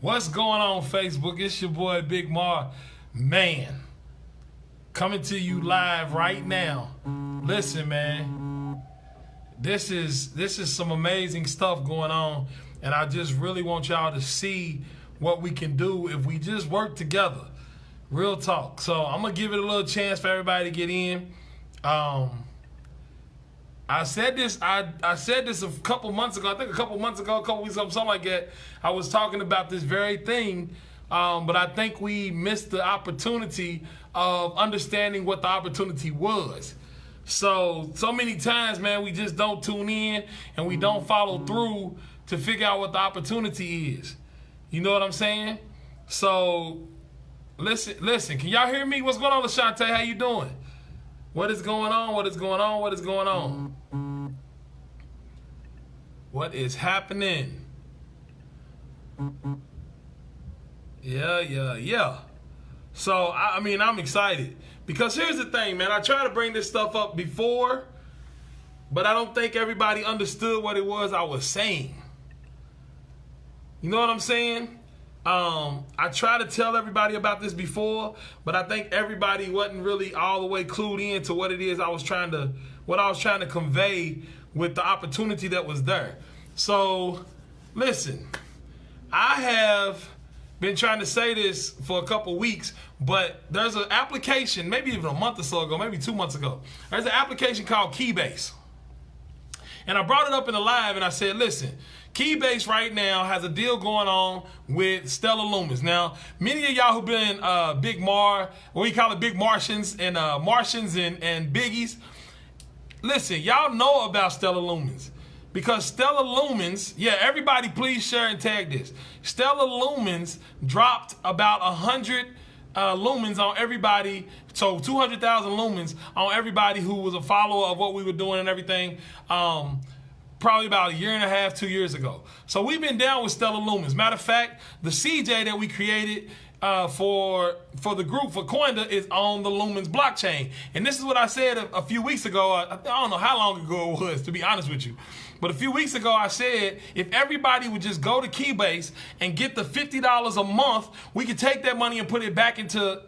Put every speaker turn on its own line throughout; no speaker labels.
What's going on, Facebook? It's your boy Big Mar. Man, coming to you live right now. Listen, man, this is some amazing stuff going on, and I just really want y'all to see what we can do if we just work together. Real talk. So I'm gonna give it a little chance for everybody to get in. I said this a couple months ago. I think a couple weeks ago, something like that. I was talking about this very thing, but I think we missed the opportunity of understanding what the opportunity was. So many times, man, we just don't tune in and we don't follow through to figure out what the opportunity is. You know what I'm saying? So listen. Can y'all hear me? What's going on, Lashante? How you doing? What is going on? What is going on? What is going on? What is happening? Yeah. So, I'm excited. Because here's the thing, man. I tried to bring this stuff up before, but I don't think everybody understood what it was I was saying. You know what I'm saying? I tried to tell everybody about this before, but I think everybody wasn't really all the way clued in to what it is I was trying to convey with the opportunity that was there. So, listen, I have been trying to say this for a couple weeks, but there's an application, maybe even a month or so ago, maybe 2 months ago. There's an application called Keybase. And I brought it up in the live and I said, listen, Keybase right now has a deal going on with Stellar Lumens. Now, many of y'all who've been Big Mar, what we call it, Big Martians and Biggies, listen, y'all know about Stellar Lumens. Because Stellar Lumens, everybody please share and tag this. Stellar Lumens dropped about 100 lumens on everybody, so 200,000 lumens on everybody who was a follower of what we were doing and everything. Probably about a year and a half, 2 years ago. So we've been down with Stellar Lumens. Matter of fact, the CJ that we created for the group, for Coinda, is on the Lumens blockchain. And this is what I said a few weeks ago. I don't know how long ago it was, to be honest with you. But a few weeks ago, I said, if everybody would just go to Keybase and get the $50 a month, we could take that money and put it back into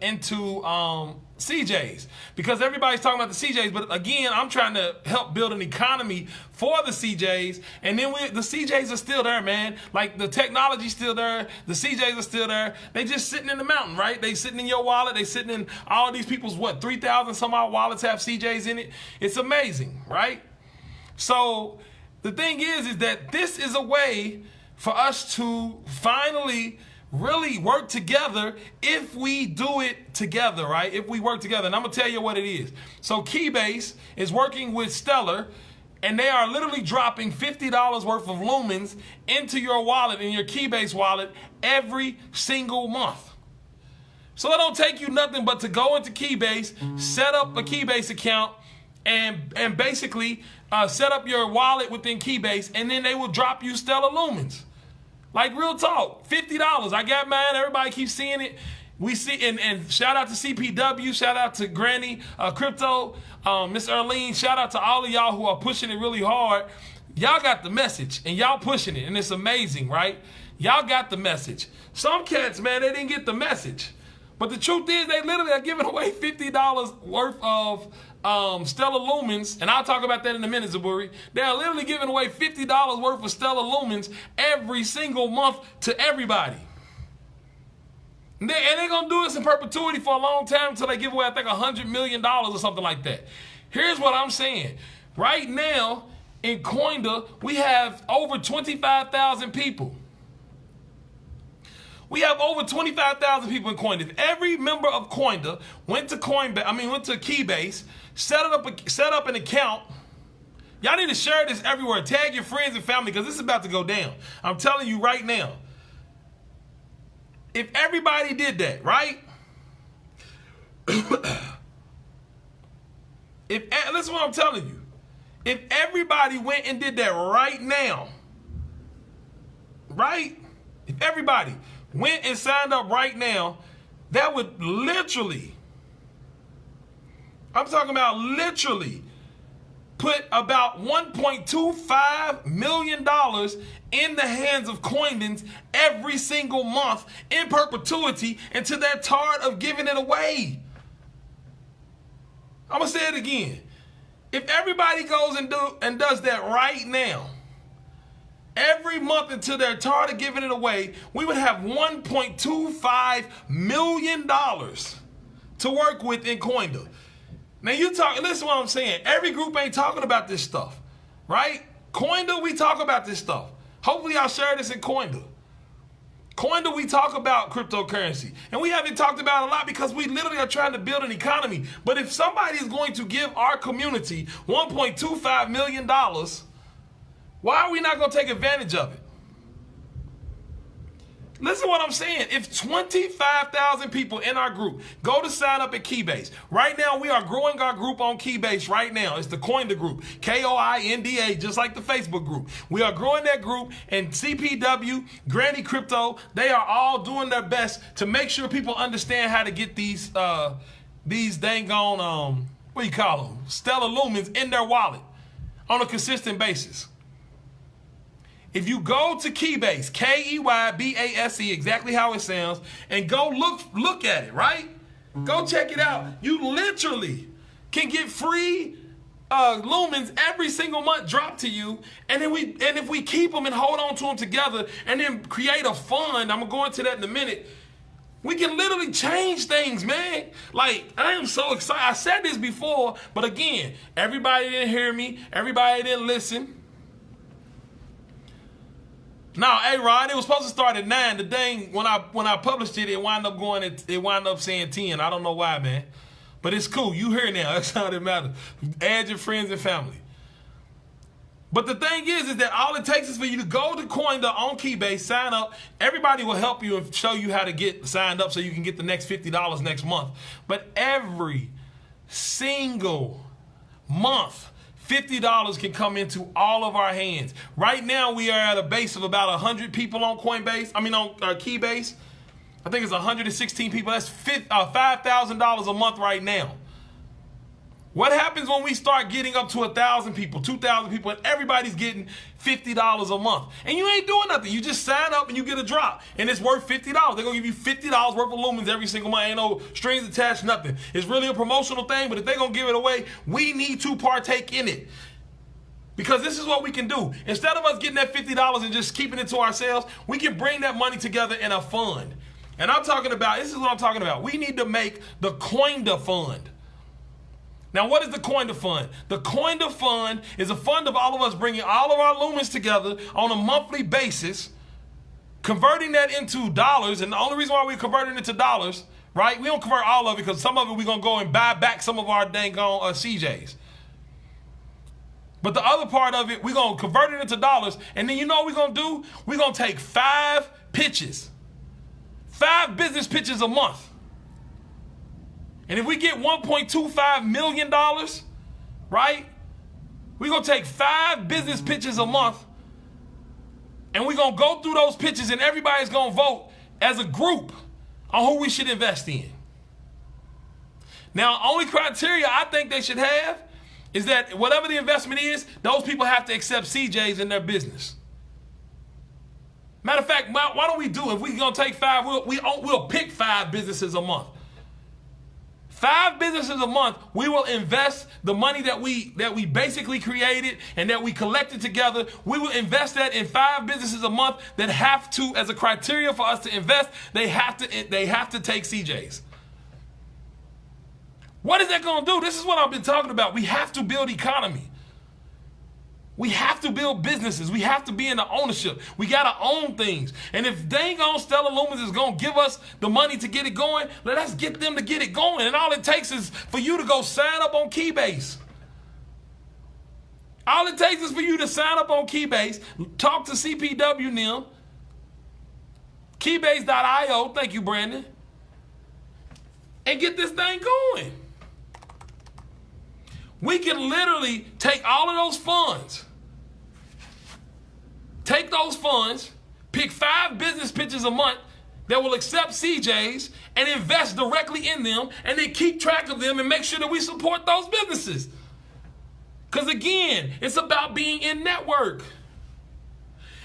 CJs. Because everybody's talking about the CJs, but again, I'm trying to help build an economy for the CJs, and then the CJs are still there, man. Like, the technology's still there, the CJs are still there. They just sitting in the mountain, right? They sitting in your wallet, they sitting in all these people's, 3,000 some odd wallets have CJs in it. It's amazing, right? So the thing is that this is a way for us to finally really work together if we do it together, right? If we work together. And I'm going to tell you what it is. So Keybase is working with Stellar, and they are literally dropping $50 worth of lumens into your wallet, in your Keybase wallet, every single month. So it don't take you nothing but to go into Keybase, set up a Keybase account, and basically set up your wallet within Keybase, and then they will drop you Stellar Lumens. Like, real talk, $50. I got mine. Everybody keeps seeing it. We see, and shout out to CPW, shout out to Granny Crypto, Miss Erlene, shout out to all of y'all who are pushing it really hard. Y'all got the message, and y'all pushing it, and it's amazing, right? Y'all got the message. Some cats, man, they didn't get the message. But the truth is, they literally are giving away $50 worth of Stellar Lumens, and I'll talk about that in a minute, Zaburi. They're literally giving away $50 worth of Stellar Lumens every single month to everybody. And they're going to do this in perpetuity for a long time until they give away, I think, $100 million or something like that. Here's what I'm saying. Right now, in Coinda, we have over 25,000 people. We have over 25,000 people in Coinda. If every member of Coinda went to Keybase, set up an account. Y'all need to share this everywhere. Tag your friends and family, because this is about to go down. I'm telling you right now. If everybody did that, right? Listen what I'm telling you. If everybody went and did that right now, right? If everybody went and signed up right now, that would literally, I'm talking about literally, put about $1.25 million in the hands of Coindans every single month in perpetuity until they're tired of giving it away. I'm going to say it again. If everybody goes and does that right now, every month until they're tired of giving it away, we would have $1.25 million to work with in Coinda. Now listen to what I'm saying. Every group ain't talking about this stuff, right? Coinda, we talk about this stuff. Hopefully I'll share this in Coinda. Coinda, we talk about cryptocurrency. And we haven't talked about it a lot because we literally are trying to build an economy. But if somebody is going to give our community $1.25 million, why are we not going to take advantage of it? Listen to what I'm saying. If 25,000 people in our group go to sign up at Keybase, right now we are growing our group on Keybase right now. It's the Coinda group, Koinda, just like the Facebook group. We are growing that group, and CPW, Granny Crypto, they are all doing their best to make sure people understand how to get these dang on, what do you call them, Stellar Lumens in their wallet on a consistent basis. If you go to Keybase, Keybase, exactly how it sounds, and go look at it, right? Go check it out. You literally can get free lumens every single month dropped to you, and if we keep them and hold on to them together, and then create a fund, I'm gonna go into that in a minute. We can literally change things, man. Like, I am so excited. I said this before, but again, everybody didn't hear me. Everybody didn't listen. Now, hey Ron, it was supposed to start at 9. The dang, when I published it, it wound up saying 10. I don't know why, man. But it's cool. You here now. That's all that matters. Add your friends and family. But the thing is that all it takes is for you to go to Coinda on Keybase, sign up. Everybody will help you and show you how to get signed up so you can get the next $50 next month. But every single month, $50 can come into all of our hands. Right now, we are at a base of about 100 people on Keybase. I think it's 116 people. That's $5,000 a month right now. What happens when we start getting up to 1,000 people, 2,000 people, and everybody's getting $50 a month? And you ain't doing nothing. You just sign up and you get a drop. And it's worth $50. They're going to give you $50 worth of lumens every single month. Ain't no strings attached, nothing. It's really a promotional thing, but if they're going to give it away, we need to partake in it. Because this is what we can do. Instead of us getting that $50 and just keeping it to ourselves, we can bring that money together in a fund. And this is what I'm talking about. We need to make the Coinda Fund. Now, what is the Coinda Fund? The Coinda Fund is a fund of all of us bringing all of our lumens together on a monthly basis, converting that into dollars. And the only reason why we're converting it to dollars, right? We don't convert all of it because some of it we're going to go and buy back some of our dang on CJs. But the other part of it, we're going to convert it into dollars. And then you know what we're going to do? We're going to take 5 pitches, 5 business pitches a month. And if we get $1.25 million, right, we're going to take 5 business pitches a month, and we're going to go through those pitches, and everybody's going to vote as a group on who we should invest in. Now, only criteria I think they should have is that whatever the investment is, those people have to accept CJs in their business. Matter of fact, why don't we do it? If we're going to take 5, we'll pick 5 businesses a month. 5 businesses a month, we will invest the money that we basically created and that we collected together. We will invest that in 5 businesses a month that have to, as a criteria for us to invest, they have to take CJs. What is that going to do? This is what I've been talking about. We have to build economy. We have to build businesses. We have to be in the ownership. We got to own things. And if dang on Stellar Lumens is going to give us the money to get it going, let us get them to get it going. And all it takes is for you to go sign up on Keybase. All it takes is for you to sign up on Keybase, talk to CPW NIM, Keybase.io, thank you, Brandon, and get this thing going. We can literally take all of those funds, pick 5 business pitches a month that will accept CJs and invest directly in them, and then keep track of them and make sure that we support those businesses. Because again, it's about being in network.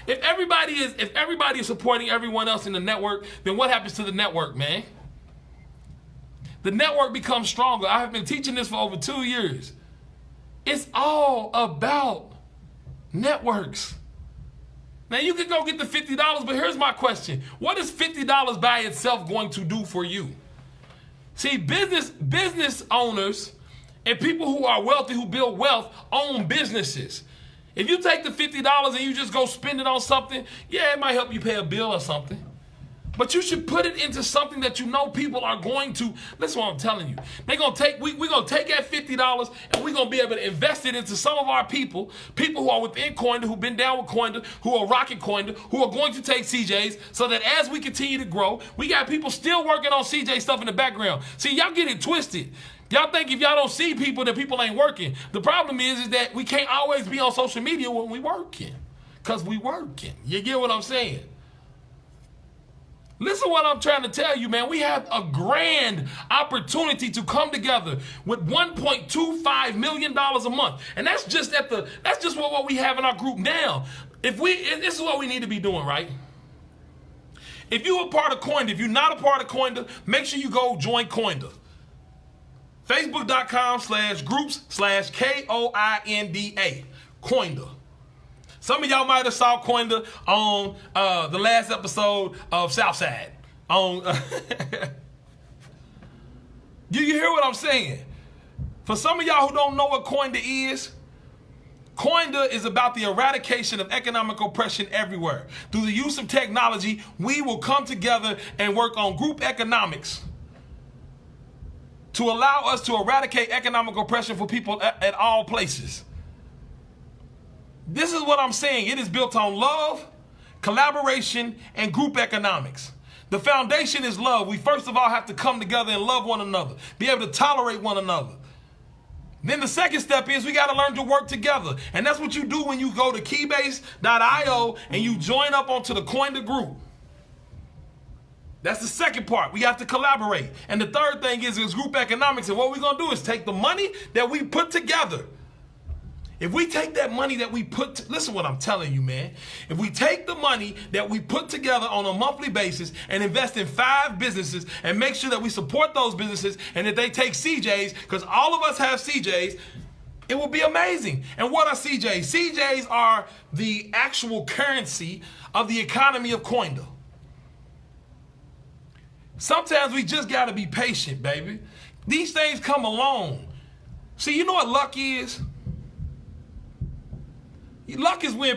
If everybody is supporting everyone else in the network, then what happens to the network, man? The network becomes stronger. I have been teaching this for over 2 years. It's all about networks. Now you can go get the $50, but here's my question. What is $50 by itself going to do for you? See, business owners and people who are wealthy, who build wealth, own businesses. If you take the $50 and you just go spend it on something, yeah, it might help you pay a bill or something. But you should put it into something that you know people are going to. Listen what I'm telling you. We're going to take that $50 and we're going to be able to invest it into some of our people who are within Coinda, who've been down with Coinda, who are rocking Coinda, who are going to take CJs, so that as we continue to grow, we got people still working on CJ stuff in the background. See, y'all get it twisted. Y'all think if y'all don't see people, that people ain't working. The problem is that we can't always be on social media when we working. Because we working. You get what I'm saying? Listen what I'm trying to tell you, man. We have a grand opportunity to come together with $1.25 million a month. And that's just what we have in our group now. This is what we need to be doing, right? If you're a part of Coinda, if you're not a part of Coinda, make sure you go join Coinda. Facebook.com/groups/KOINDA. Coinda. Some of y'all might have saw Coinda on the last episode of Southside. Do you hear what I'm saying? For some of y'all who don't know what Coinda is about the eradication of economic oppression everywhere. Through the use of technology, we will come together and work on group economics to allow us to eradicate economic oppression for people at all places. This is what I'm saying. It is built on love, collaboration, and group economics. The foundation is love. We first of all have to come together and love one another, be able to tolerate one another. Then the second step is we got to learn to work together. And that's what you do when you go to keybase.io and you join up onto the Coinda group. That's the second part. We have to collaborate. And the third thing is group economics. And what we're going to do is take the money that we put together. If we take that money that we listen what I'm telling you, man. If we take the money that we put together on a monthly basis and invest in 5 businesses and make sure that we support those businesses and that they take CJs, because all of us have CJs, it will be amazing. And what are CJs? CJs are the actual currency of the economy of Coinda. Sometimes we just got to be patient, baby. These things come along. See, you know what luck is? Luck is when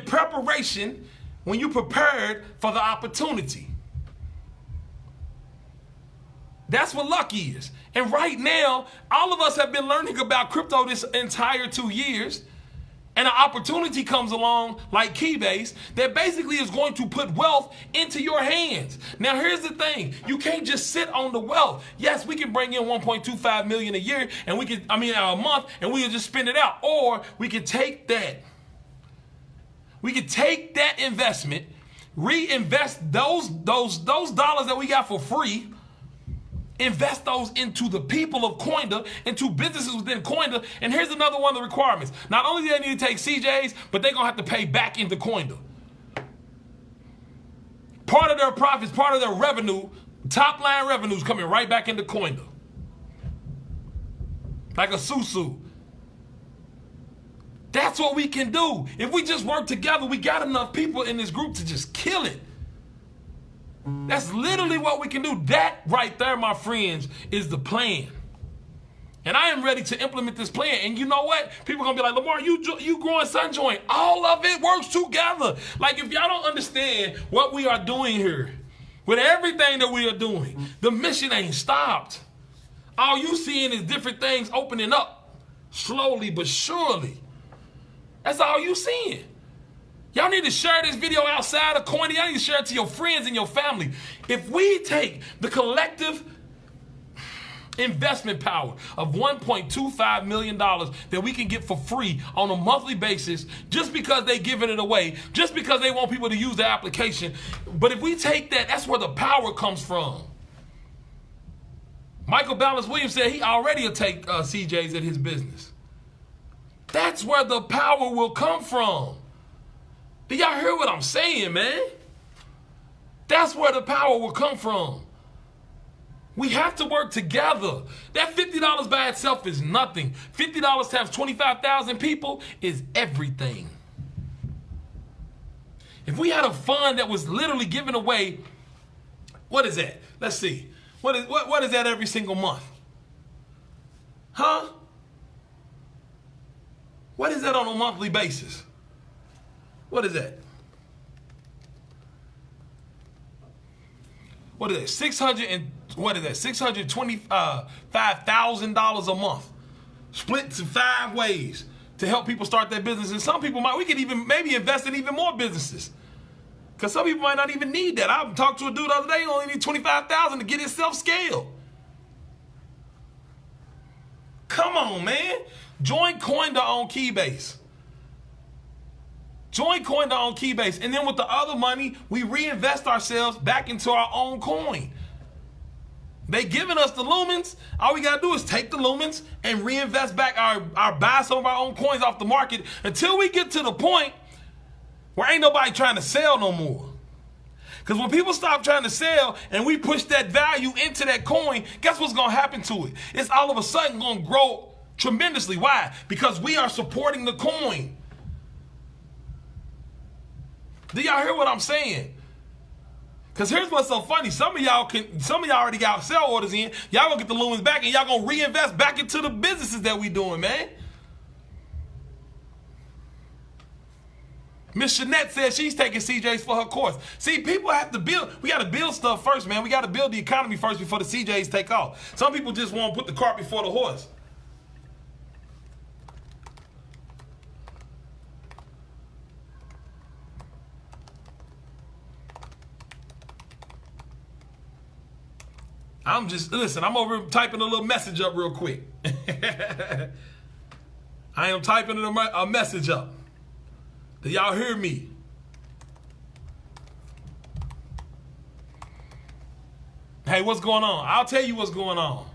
you prepared for the opportunity. That's what luck is. And right now, all of us have been learning about crypto this entire 2 years. And an opportunity comes along like Keybase that basically is going to put wealth into your hands. Now, here's the thing. You can't just sit on the wealth. Yes, we can bring in $1.25 million a year and a month, and we can just spend it out. Or we can take that. We could take that investment, reinvest those dollars that we got for free, invest those into the people of Coinda, into businesses within Coinda. And here's another one of the requirements. Not only do they need to take CJs, but they're going to have to pay back into Coinda. Part of their profits, part of their revenue, top line revenues coming right back into Coinda. Like a susu. That's what we can do. If we just work together, we got enough people in this group to just kill it. That's literally what we can do. That right there, my friends, is the plan. And I am ready to implement this plan. And you know what? People are going to be like, Lamar, you growing Sunjoin. All of it works together. Like, if y'all don't understand what we are doing here, with everything that we are doing, the mission ain't stopped. All you seeing is different things opening up, slowly but surely. That's all you seeing. Y'all need to share this video outside of Coinda. Y'all need to share it to your friends and your family. If we take the collective investment power of $1.25 million that we can get for free on a monthly basis, just because they giving it away, just because they want people to use the application, but if we take that, that's where the power comes from. Michael Balance Williams said he already will take CJs at his business. That's where the power will come from. Do y'all hear what I'm saying, man? That's where the power will come from. We have to work together. That $50 by itself is nothing. $50 times 25,000 people is everything. If we had a fund that was literally giving away, what is that? Let's see. What is that every single month? Huh? What is that on a monthly basis? What is that? What is that? $625,000 a month, split to 5 ways to help people start their business. And some people we could even maybe invest in even more businesses, because some people might not even need that. I talked to a dude the other day who only need $25,000 to get himself scaled. Come on, man. Join Coinda on Keybase. Join Coinda on Keybase. And then with the other money, we reinvest ourselves back into our own coin. They giving us the lumens. All we got to do is take the lumens and reinvest back buy some of our own coins off the market until we get to the point where ain't nobody trying to sell no more. Because when people stop trying to sell and we push that value into that coin, guess what's going to happen to it? It's all of a sudden going to grow tremendously. Why? Because we are supporting the coin. Do y'all hear what I'm saying? Because here's what's so funny. Some of y'all already got sell orders in. Y'all gonna get the lumens back and y'all gonna reinvest back into the businesses that we doing, man. Miss Shanette says she's taking CJs for her course. See, people have to build. We got to build stuff first, man. We got to build the economy first before the CJs take off. Some people just want to put the cart before the horse. I'm over typing a little message up real quick. I am typing a message up. Do y'all hear me? Hey, what's going on? I'll tell you what's going on.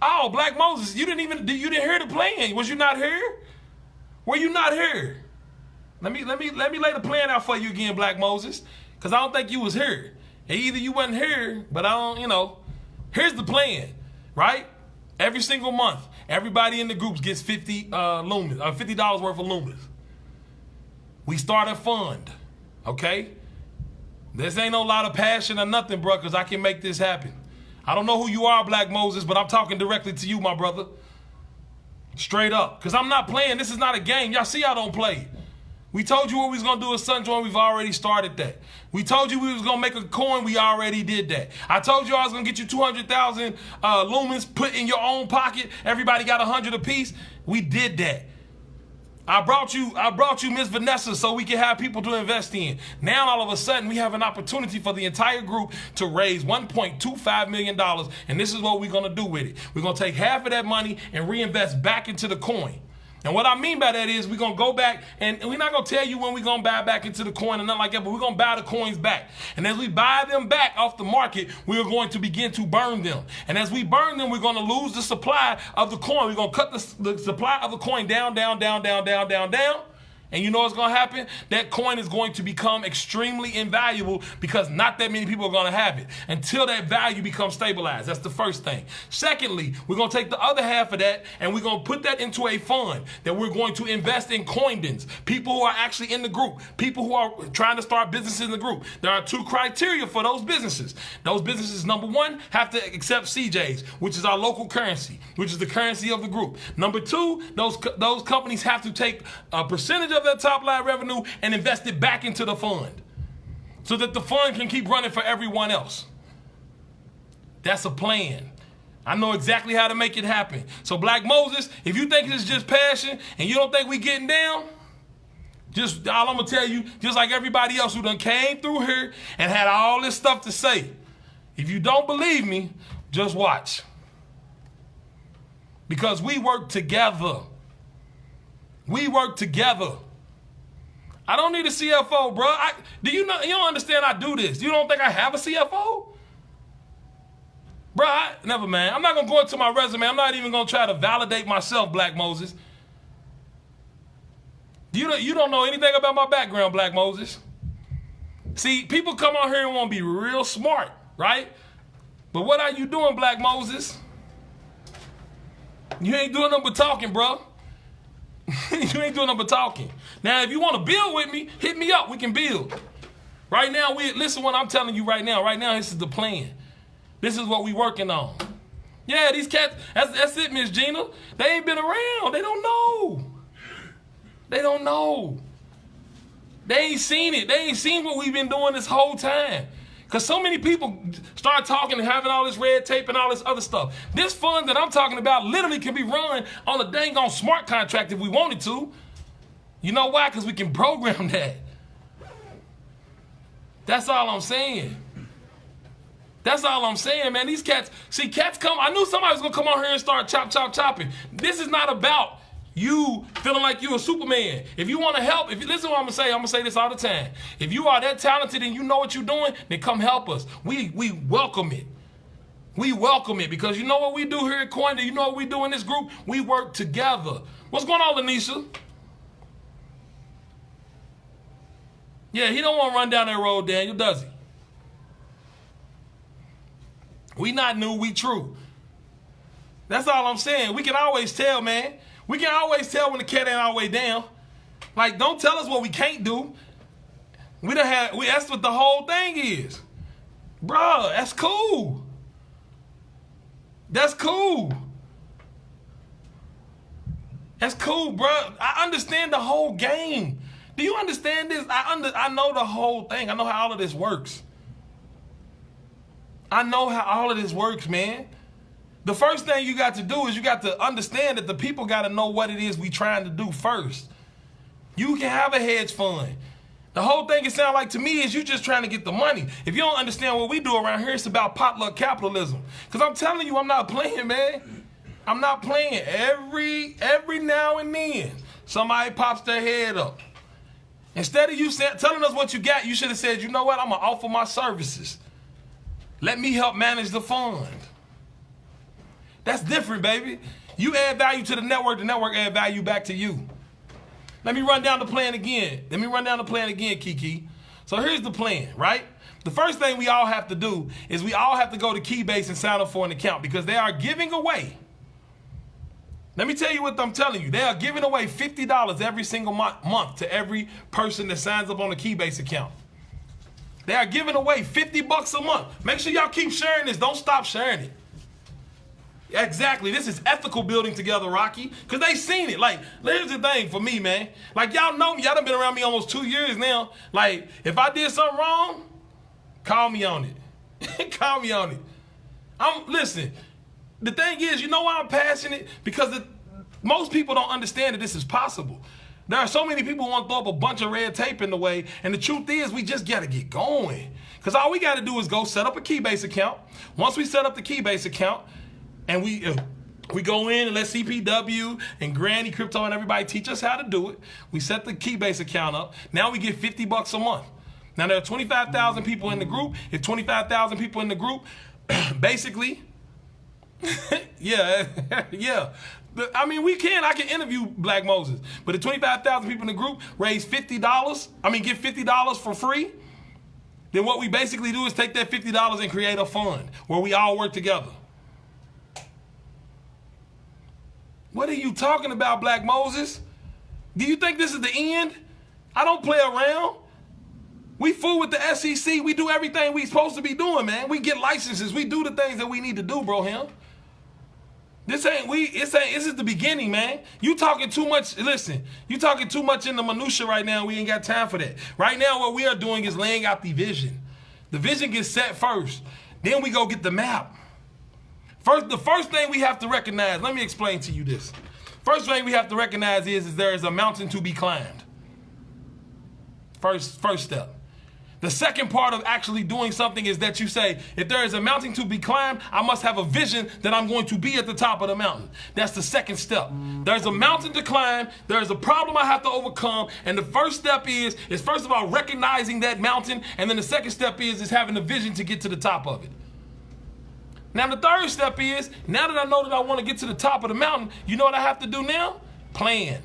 Oh, Black Moses, you didn't hear the plan. Was you not here? Were you not here? Let me lay the plan out for you again, Black Moses. Because I don't think you was here. Either you wasn't here, but here's the plan, right? Every single month, everybody in the groups gets $50 worth of lumens. We start a fund, okay? This ain't no lot of passion or nothing, bro, because I can make this happen. I don't know who you are, Black Moses, but I'm talking directly to you, my brother. Straight up. Because I'm not playing. This is not a game. Y'all see I don't play. We told you what we was going to do with Sunjoin. We've already started that. We told you we was going to make a coin. We already did that. I told you I was going to get you 200,000 lumens put in your own pocket. Everybody got 100 apiece. We did that. I brought you Miss Vanessa so we can have people to invest in. Now all of a sudden we have an opportunity for the entire group to raise $1.25 million. And this is what we're going to do with it. We're going to take half of that money and reinvest back into the coin. And what I mean by that is we're going to go back, and we're not going to tell you when we're going to buy back into the coin or nothing like that, but we're going to buy the coins back. And as we buy them back off the market, we are going to begin to burn them. And as we burn them, we're going to lose the supply of the coin. We're going to cut the supply of the coin down. And you know what's going to happen? That coin is going to become extremely invaluable because not that many people are going to have it until that value becomes stabilized. That's the first thing. Secondly, we're going to take the other half of that and we're going to put that into a fund that we're going to invest in coindens, people who are actually in the group, people who are trying to start businesses in the group. There are 2 criteria for those businesses. Those businesses, number 1, have to accept CJs, which is our local currency, which is the currency of the group. Number 2, those companies have to take a percentage of their top line revenue and invest it back into the fund so that the fund can keep running for everyone else. That's a plan. I know exactly how to make it happen. So Black Moses, if you think it's just passion and you don't think we getting down, just all I'm gonna tell you, just like everybody else who done came through here and had all this stuff to say, if you don't believe me, just watch. Because we work together. We work together. I don't need a CFO, bro. You don't understand I do this. You don't think I have a CFO? Bruh, never mind. I'm not going to go into my resume. I'm not even going to try to validate myself, Black Moses. You don't know anything about my background, Black Moses. See, people come on here and want to be real smart, right? But what are you doing, Black Moses? You ain't doing nothing but talking, bro. You ain't doing nothing but talking. Now, if you want to build with me, hit me up. We can build. Right now, listen what I'm telling you right now. Right now, this is the plan. This is what we working on. Yeah, these cats, that's it, Miss Gina. They ain't been around. They don't know. They don't know. They ain't seen it. They ain't seen what we've been doing this whole time. Because so many people start talking and having all this red tape and all this other stuff. This fund that I'm talking about literally can be run on a dang on smart contract if we wanted to. You know why? Because we can program that. That's all I'm saying. That's all I'm saying, man. These cats, see, cats come. I knew somebody was going to come on here and start chopping. This is not about you feeling like you a Superman. If you want to help, if you listen to what I'm going to say this all the time. If you are that talented and you know what you're doing, then come help us. We welcome it. We welcome it because you know what we do here at Coin, you know what we do in this group? We work together. What's going on, Lanisha? Yeah, he don't want to run down that road, Daniel, does he? We not new, we true. That's all I'm saying. We can always tell, man. We can always tell when the cat ain't all the way down. Like, don't tell us what we can't do. That's what the whole thing is. Bruh, that's cool. That's cool. That's cool, bruh. I understand the whole game. Do you understand this? I know the whole thing. I know how all of this works. I know how all of this works, man. The first thing you got to do is you got to understand that the people got to know what it is we trying to do first. You can have a hedge fund. The whole thing it sound like to me is you just trying to get the money. If you don't understand what we do around here, it's about potluck capitalism. Because I'm telling you, I'm not playing, man. I'm not playing. Every now and then, somebody pops their head up. Instead of you telling us what you got, you should have said, you know what, I'm going to offer my services. Let me help manage the fund. That's different, baby. You add value to the network add value back to you. Let me run down the plan again. Kiki. So here's the plan, right? The first thing we all have to do is we all have to go to Keybase and sign up for an account because they are giving away. Let me tell you what I'm telling you. They are giving away $50 every single month to every person that signs up on the Keybase account. They are giving away $50 a month. Make sure y'all keep sharing this. Don't stop sharing it. Exactly. This is ethical building together, Rocky. Because they seen it. Like, here's the thing for me, man. Like, y'all know me. Y'all done been around me almost 2 years now. Like, if I did something wrong, call me on it. Call me on it. Listen, the thing is, you know why I'm passionate? Because most people don't understand that this is possible. There are so many people who want to throw up a bunch of red tape in the way, and the truth is we just got to get going. Because all we got to do is go set up a Keybase account. Once we set up the Keybase account, and we go in and let CPW and Granny Crypto and everybody teach us how to do it. We set the Keybase account up. Now we get $50 a month. Now there are 25,000 people in the group. If 25,000 people in the group, basically, yeah. I mean, I can interview Black Moses. But if 25,000 people in the group raise get $50 for free, then what we basically do is take that $50 and create a fund where we all work together. What are you talking about, Black Moses? Do you think this is the end? I don't play around. We fool with the SEC. We do everything we supposed to be doing, man. We get licenses. We do the things that we need to do, bro, him. This is the beginning, man. You talking too much, listen, you talking too much in the minutia right now. We ain't got time for that. Right now, what we are doing is laying out the vision. The vision gets set first. Then we go get the map. The first thing we have to recognize, let me explain to you this. First thing we have to recognize is there is a mountain to be climbed. First step. The second part of actually doing something is that you say, if there is a mountain to be climbed, I must have a vision that I'm going to be at the top of the mountain. That's the second step. There's a mountain to climb. There's a problem I have to overcome. And the first step is first of all recognizing that mountain. And then the second step is having a vision to get to the top of it. Now the third step is, now that I know that I want to get to the top of the mountain, you know what I have to do now? Plan.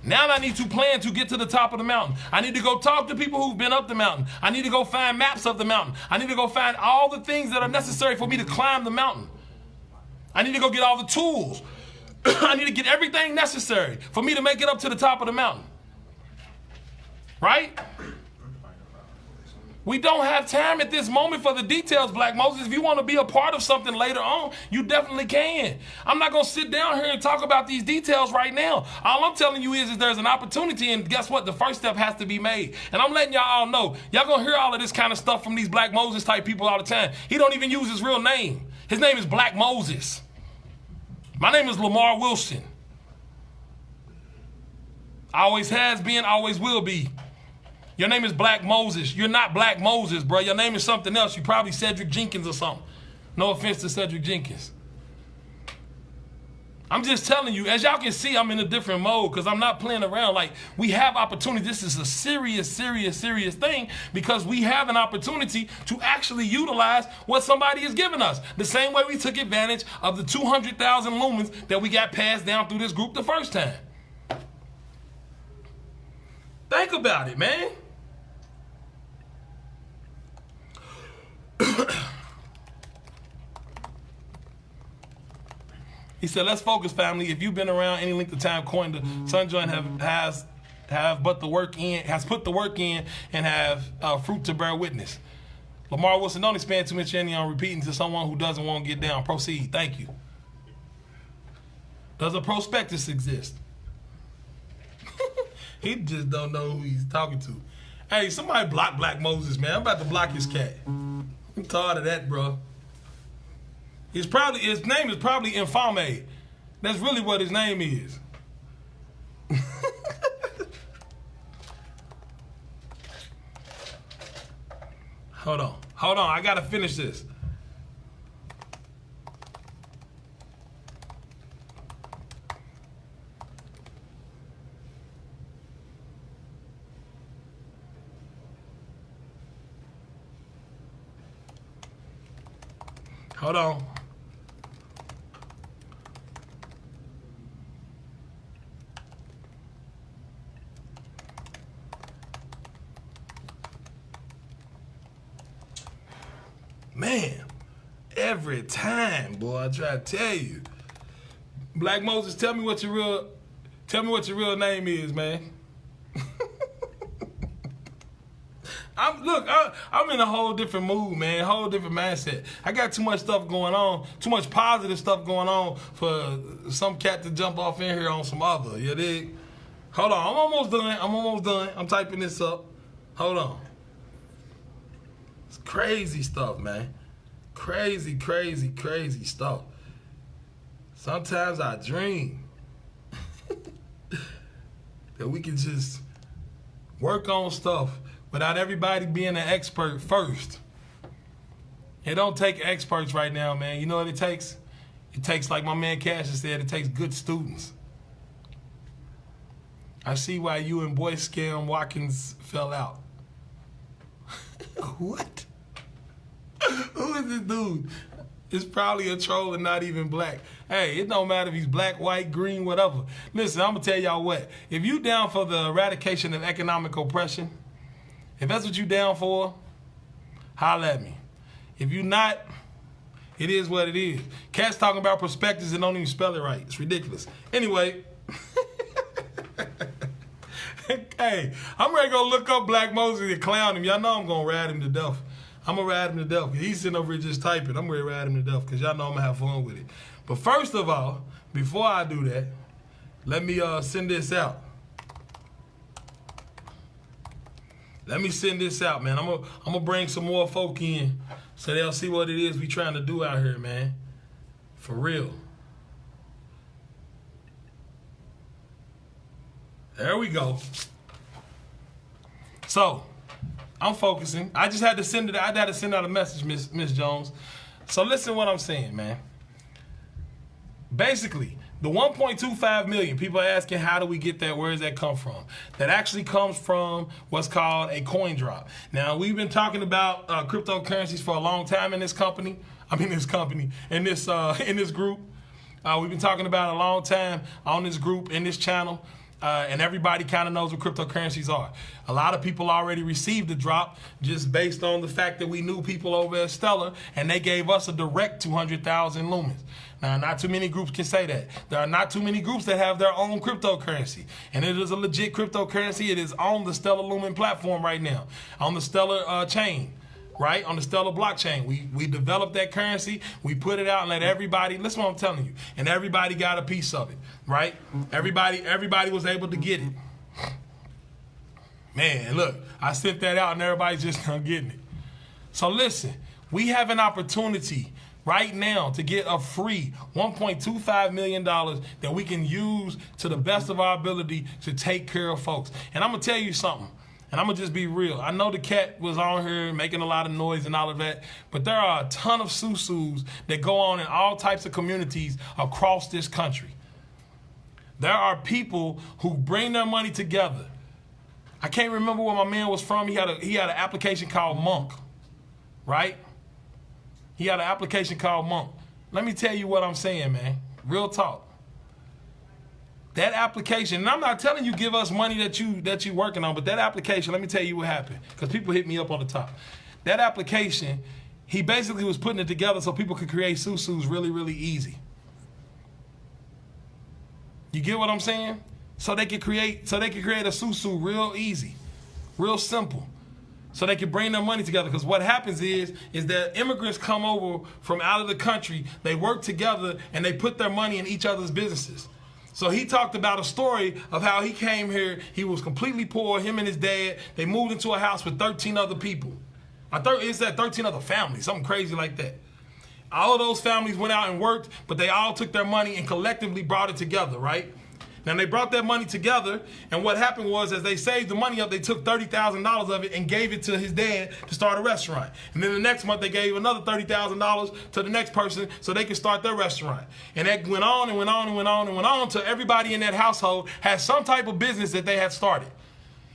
Now I need to plan to get to the top of the mountain. I need to go talk to people who've been up the mountain. I need to go find maps of the mountain. I need to go find all the things that are necessary for me to climb the mountain. I need to go get all the tools. I need to get everything necessary for me to make it up to the top of the mountain. Right? We don't have time at this moment for the details, Black Moses. If you want to be a part of something later on, you definitely can. I'm not going to sit down here and talk about these details right now. All I'm telling you is there's an opportunity, and guess what? The first step has to be made. And I'm letting y'all all know. Y'all going to hear all of this kind of stuff from these Black Moses type people all the time. He don't even use his real name. His name is Black Moses. My name is Lamar Wilson. Always has been, always will be. Your name is Black Moses. You're not Black Moses, bro. Your name is something else. You're probably Cedric Jenkins or something. No offense to Cedric Jenkins. I'm just telling you, as y'all can see, I'm in a different mode because I'm not playing around. Like, we have opportunity. This is a serious, serious, serious thing because we have an opportunity to actually utilize what somebody has given us. The same way we took advantage of the 200,000 lumens that we got passed down through this group the first time. Think about it, man. He said, let's focus, family. If you've been around any length of time, coined the Sunjoint has put the work in and have fruit to bear witness. Lamar Wilson, don't expand too much energy on repeating to someone who doesn't want to get down. Proceed. Thank you. Does a prospectus exist? He just don't know who he's talking to. Hey, somebody block Black Moses, man. I'm about to block his cat. I'm tired of that, bro. His name is probably Infame. That's really what his name is. Hold on. I gotta finish this. Hold on. Man, every time, boy, I try to tell you. Black Moses, tell me what your real name is, man. I'm in a whole different mood, man, whole different mindset. I got too much stuff going on, too much positive stuff going on for some cat to jump off in here on some other, you dig? Hold on, I'm almost done. I'm typing this up. Hold on. It's crazy stuff, man. Crazy, crazy, crazy stuff. Sometimes I dream that we can just work on stuff without everybody being an expert first. It don't take experts right now, man. You know what it takes? It takes, like my man Cassius said, it takes good students. I see why you and Boy Scam Watkins fell out. What? Who is this dude? It's probably a troll and not even black. Hey, it don't matter if he's black, white, green, whatever. Listen, I'm gonna tell y'all what. If you down for the eradication of economic oppression, if that's what you down for, holla at me. If you not, it is what it is. Cats talking about prospectus and don't even spell it right. It's ridiculous. Anyway. Hey, I'm ready to go look up Black Moses and clown him. Y'all know I'm going to ride him to death. I'm going to ride him to death. He's sitting over here just typing. I'm ready to ride him to death because y'all know I'm going to have fun with it. But first of all, before I do that, let me send this out. Let me send this out, man. I'm gonna bring some more folk in so they'll see what it is we trying to do out here, man. For real. There we go. So, I'm focusing. I just had to send it. I had to send out a message, Miss Jones. So listen what I'm saying, man. Basically, the 1.25 million, people are asking, how do we get that? Where does that come from? That actually comes from what's called a coin drop. Now, we've been talking about cryptocurrencies for a long time in this company. this company, in this group. We've been talking about it a long time on this group, in this channel. And everybody kind of knows what cryptocurrencies are. A lot of people already received the drop just based on the fact that we knew people over at Stellar, and they gave us a direct 200,000 lumens. Now, not too many groups can say that. There are not too many groups that have their own cryptocurrency. And it is a legit cryptocurrency. It is on the Stellar Lumen platform right now, on the Stellar chain. Right, on the Stellar blockchain. We developed that currency, we put it out and let everybody, listen what I'm telling you, and everybody got a piece of it, right? Everybody was able to get it. Man, look, I sent that out and everybody's just not getting it. So listen, we have an opportunity right now to get a free $1.25 million that we can use to the best of our ability to take care of folks. And I'm gonna tell you something. And I'm going to just be real. I know the cat was on here making a lot of noise and all of that, but there are a ton of susus that go on in all types of communities across this country. There are people who bring their money together. I can't remember where my man was from. He had an application called Monk, right? He had an application called Monk. Let me tell you what I'm saying, man. Real talk. That application, and I'm not telling you give us money that you working on, but that application, let me tell you what happened, because people hit me up on the top. That application, he basically was putting it together so people could create susus really, really easy. You get what I'm saying? So they could create a susu real easy, real simple. So they can bring their money together. Because what happens is that immigrants come over from out of the country, they work together, and they put their money in each other's businesses. So he talked about a story of how he came here. He was completely poor, him and his dad. They moved into a house with 13 other people. It said 13 other families, something crazy like that. All of those families went out and worked, but they all took their money and collectively brought it together, right? Now, they brought that money together, and what happened was, as they saved the money up, they took $30,000 of it and gave it to his dad to start a restaurant. And then the next month, they gave another $30,000 to the next person so they could start their restaurant. And that went on and went on and went on and went on until everybody in that household had some type of business that they had started.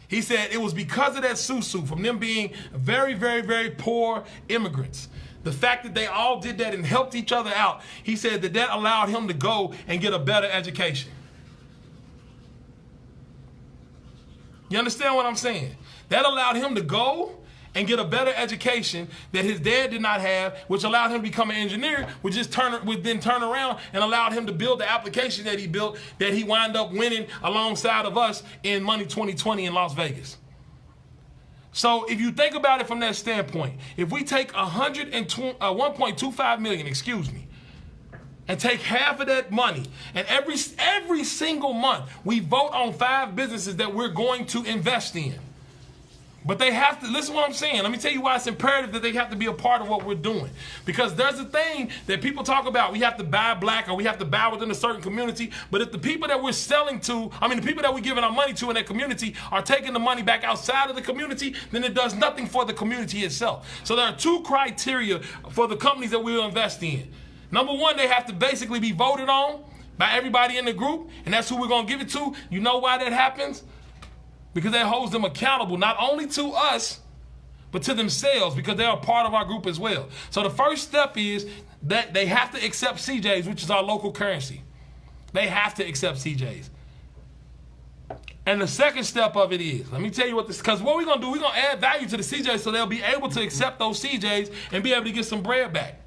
He said it was because of that susu, from them being very, very, very poor immigrants. The fact that they all did that and helped each other out, he said that allowed him to go and get a better education. You understand what I'm saying? That allowed him to go and get a better education that his dad did not have, which allowed him to become an engineer, which then turn around and allowed him to build the application that he built, that he wound up winning alongside of us in Money 2020 in Las Vegas. So if you think about it from that standpoint, if we take 1.25 million, and take half of that money, and every single month we vote on 5 businesses that we're going to invest in. But they have to, listen to what I'm saying. Let me tell you why it's imperative that they have to be a part of what we're doing. Because there's a thing that people talk about, we have to buy black or we have to buy within a certain community. But if the people that we're selling to, the people that we're giving our money to in that community are taking the money back outside of the community, then it does nothing for the community itself. So there are 2 criteria for the companies that we'll invest in. Number 1, they have to basically be voted on by everybody in the group, and that's who we're going to give it to. You know why that happens? Because that holds them accountable, not only to us, but to themselves, because they are part of our group as well. So the first step is that they have to accept CJs, which is our local currency. They have to accept CJs. And the second step of it is, let me tell you what this, because what we're going to do, we're going to add value to the CJs so they'll be able to accept those CJs and be able to get some bread back.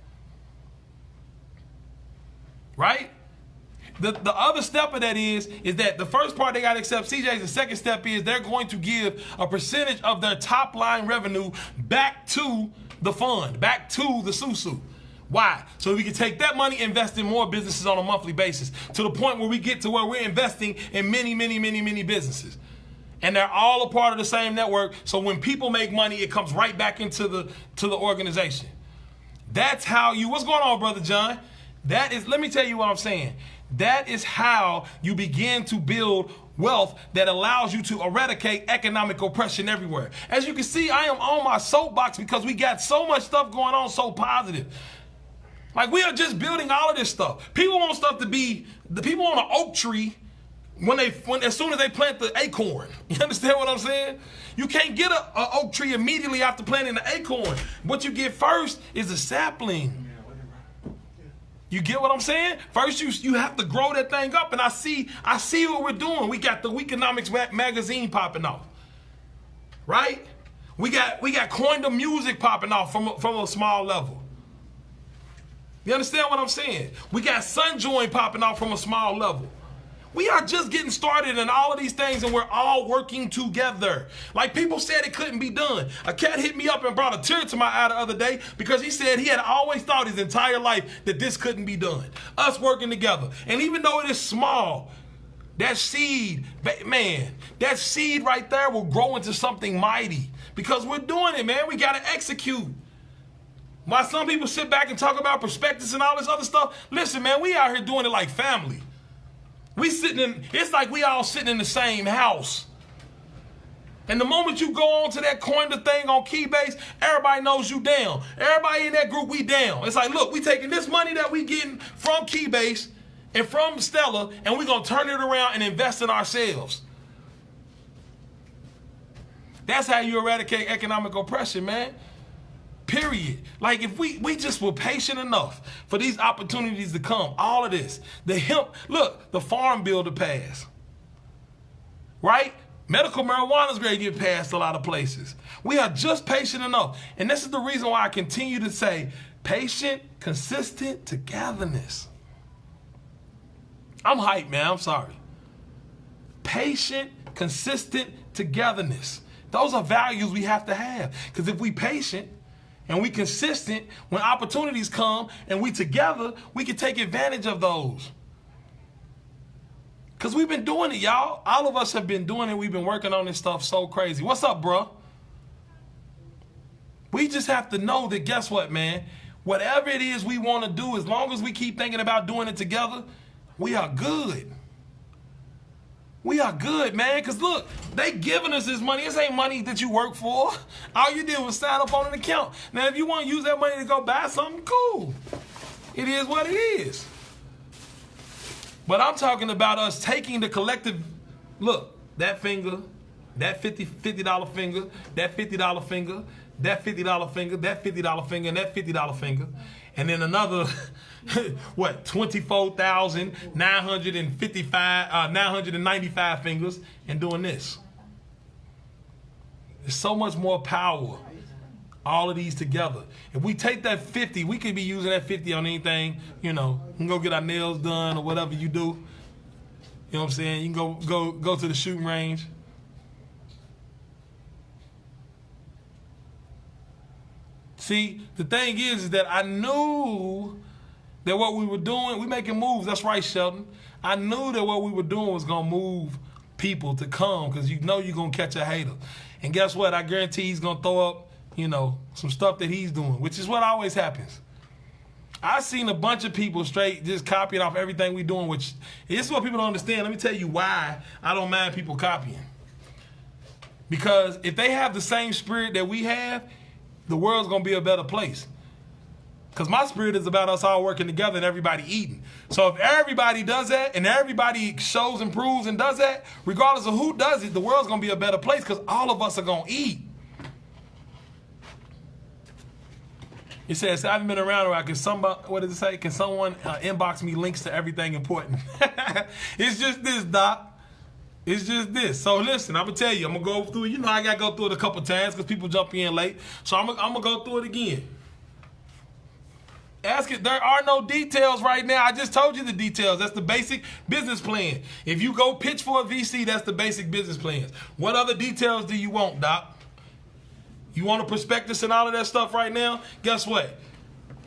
Right? The other step of that is that the first part they got to accept CJs. The second step is they're going to give a percentage of their top line revenue back to the fund, back to the susu. Why? So we can take that money and invest in more businesses on a monthly basis to the point where we get to where we're investing in many, many, many, many businesses. And they're all a part of the same network. So when people make money, it comes right back into the organization. That's how what's going on, Brother John? Let me tell you what I'm saying. That is how you begin to build wealth that allows you to eradicate economic oppression everywhere. As you can see, I am on my soapbox because we got so much stuff going on so positive. Like, we are just building all of this stuff. People want stuff to be, the people want an oak tree as soon as they plant the acorn. You understand what I'm saying? You can't get an oak tree immediately after planting the acorn. What you get first is a sapling. You get what I'm saying? First, you have to grow that thing up, and I see what we're doing. We got the Weekonomics magazine popping off, right? We got Coin the Music popping off from a small level. You understand what I'm saying? We got Sunjoin popping off from a small level. We are just getting started in all of these things, and we're all working together. Like people said it couldn't be done. A cat hit me up and brought a tear to my eye the other day because he said he had always thought his entire life that this couldn't be done. Us working together. And even though it is small, that seed, man, that seed right there will grow into something mighty because we're doing it, man. We got to execute. While some people sit back and talk about prospectus and all this other stuff, listen, man, we out here doing it like family. It's like we all sitting in the same house. And the moment you go on to that coin the thing on Keybase, everybody knows you down. Everybody in that group, we down. It's like, look, we taking this money that we getting from Keybase and from Stella, and we going to turn it around and invest in ourselves. That's how you eradicate economic oppression, man. Period. Like if we just were patient enough for these opportunities to come, all of this, the hemp, look, the farm bill to pass, right? Medical marijuana is ready to get passed a lot of places. We are just patient enough. And this is the reason why I continue to say patient, consistent togetherness. I'm hyped, man. I'm sorry. Patient, consistent togetherness. Those are values we have to have. Because if we patient, and we consistent, when opportunities come and we together, we can take advantage of those. Because we've been doing it, y'all. All of us have been doing it. We've been working on this stuff so crazy. What's up, bro? We just have to know that, guess what, man? Whatever it is we want to do, as long as we keep thinking about doing it together, we are good. We are good, man, because look, they giving us this money. This ain't money that you work for. All you did was sign up on an account. Now, if you want to use that money to go buy something, cool. It is what it is. But I'm talking about us taking the collective, look, that finger, that $50 finger, that $50 finger, that $50 finger, that $50 finger, and that $50 finger, and then another, what, 995 fingers, and doing this. There's so much more power, all of these together. If we take that 50, we could be using that 50 on anything, you know, we can go get our nails done or whatever you do. You know what I'm saying? You can go to the shooting range. See, the thing is that I knew that what we were doing, we making moves. That's right, Sheldon. I knew that what we were doing was going to move people to come because you know you're going to catch a hater. And guess what? I guarantee he's going to throw up, you know, some stuff that he's doing, which is what always happens. I've seen a bunch of people straight just copying off everything we're doing, which this is what people don't understand. Let me tell you why I don't mind people copying. Because if they have the same spirit that we have, the world's going to be a better place. Because my spirit is about us all working together and everybody eating. So if everybody does that and everybody shows and proves and does that, regardless of who does it, the world's going to be a better place because all of us are going to eat. It says, I haven't been around where I can what does it say? Can someone inbox me links to everything important? It's just this, Doc. It's just this. So listen, I'm going to tell you, I'm going to go through it. You know I got to go through it a couple times because people jump in late. So I'm going to go through it again. Ask it. There are no details right now. I just told you the details. That's the basic business plan. If you go pitch for a VC, that's the basic business plans. What other details do you want, Doc? You want a prospectus and all of that stuff right now? Guess what?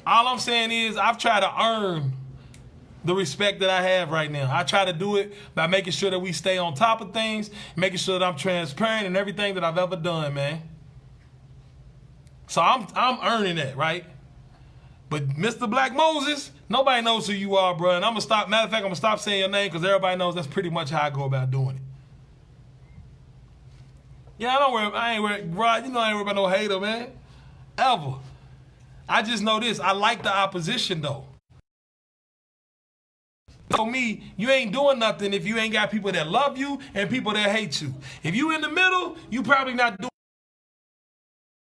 All I'm saying is I've tried to earn the respect that I have right now. I try to do it by making sure that we stay on top of things, making sure that I'm transparent in everything that I've ever done, man. So I'm earning that, right? But Mr. Black Moses, nobody knows who you are, bro. And I'm gonna stop. Matter of fact, I'm gonna stop saying your name because everybody knows that's pretty much how I go about doing it. Yeah, I ain't worried, bro. You know I ain't worried about no hater, man. Ever. I just know this. I like the opposition though. For me, you ain't doing nothing if you ain't got people that love you and people that hate you. If you in the middle, you probably not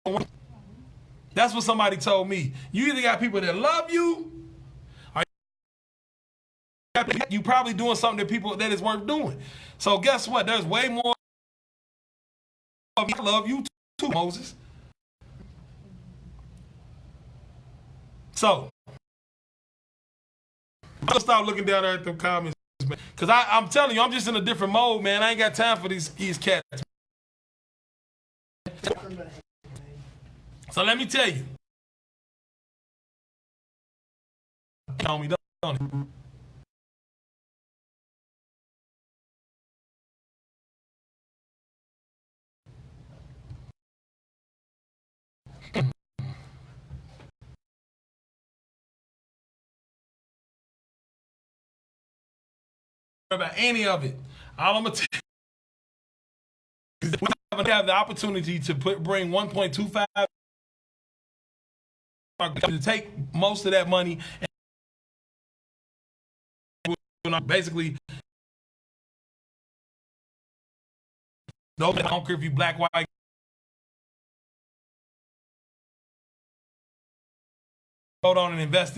doing. That's what somebody told me. You either got people that love you you probably doing something that people that is worth doing. So guess what? There's way more. I love you too, Moses. So I'm gonna stop looking down there at them comments, man. Cause I'm telling you, I'm just in a different mode, man. I ain't got time for these cats. So let me tell you. On me, don't it? About any of it. All I'm gonna tell you is we have the opportunity to bring 1.25 to take most of that money and basically no, I don't care if you black, white, vote on and invest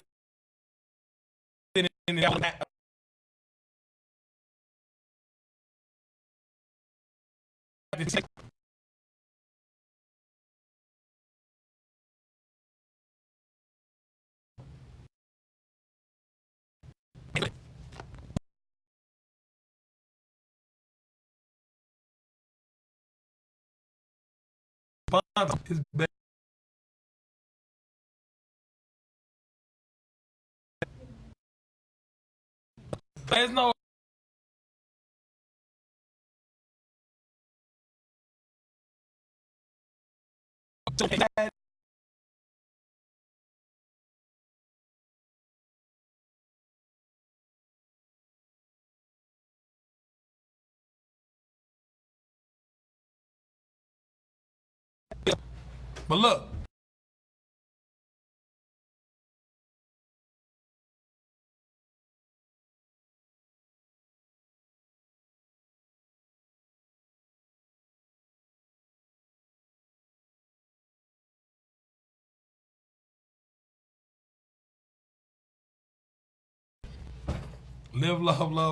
in it. Is bad. There's no but look, live, love.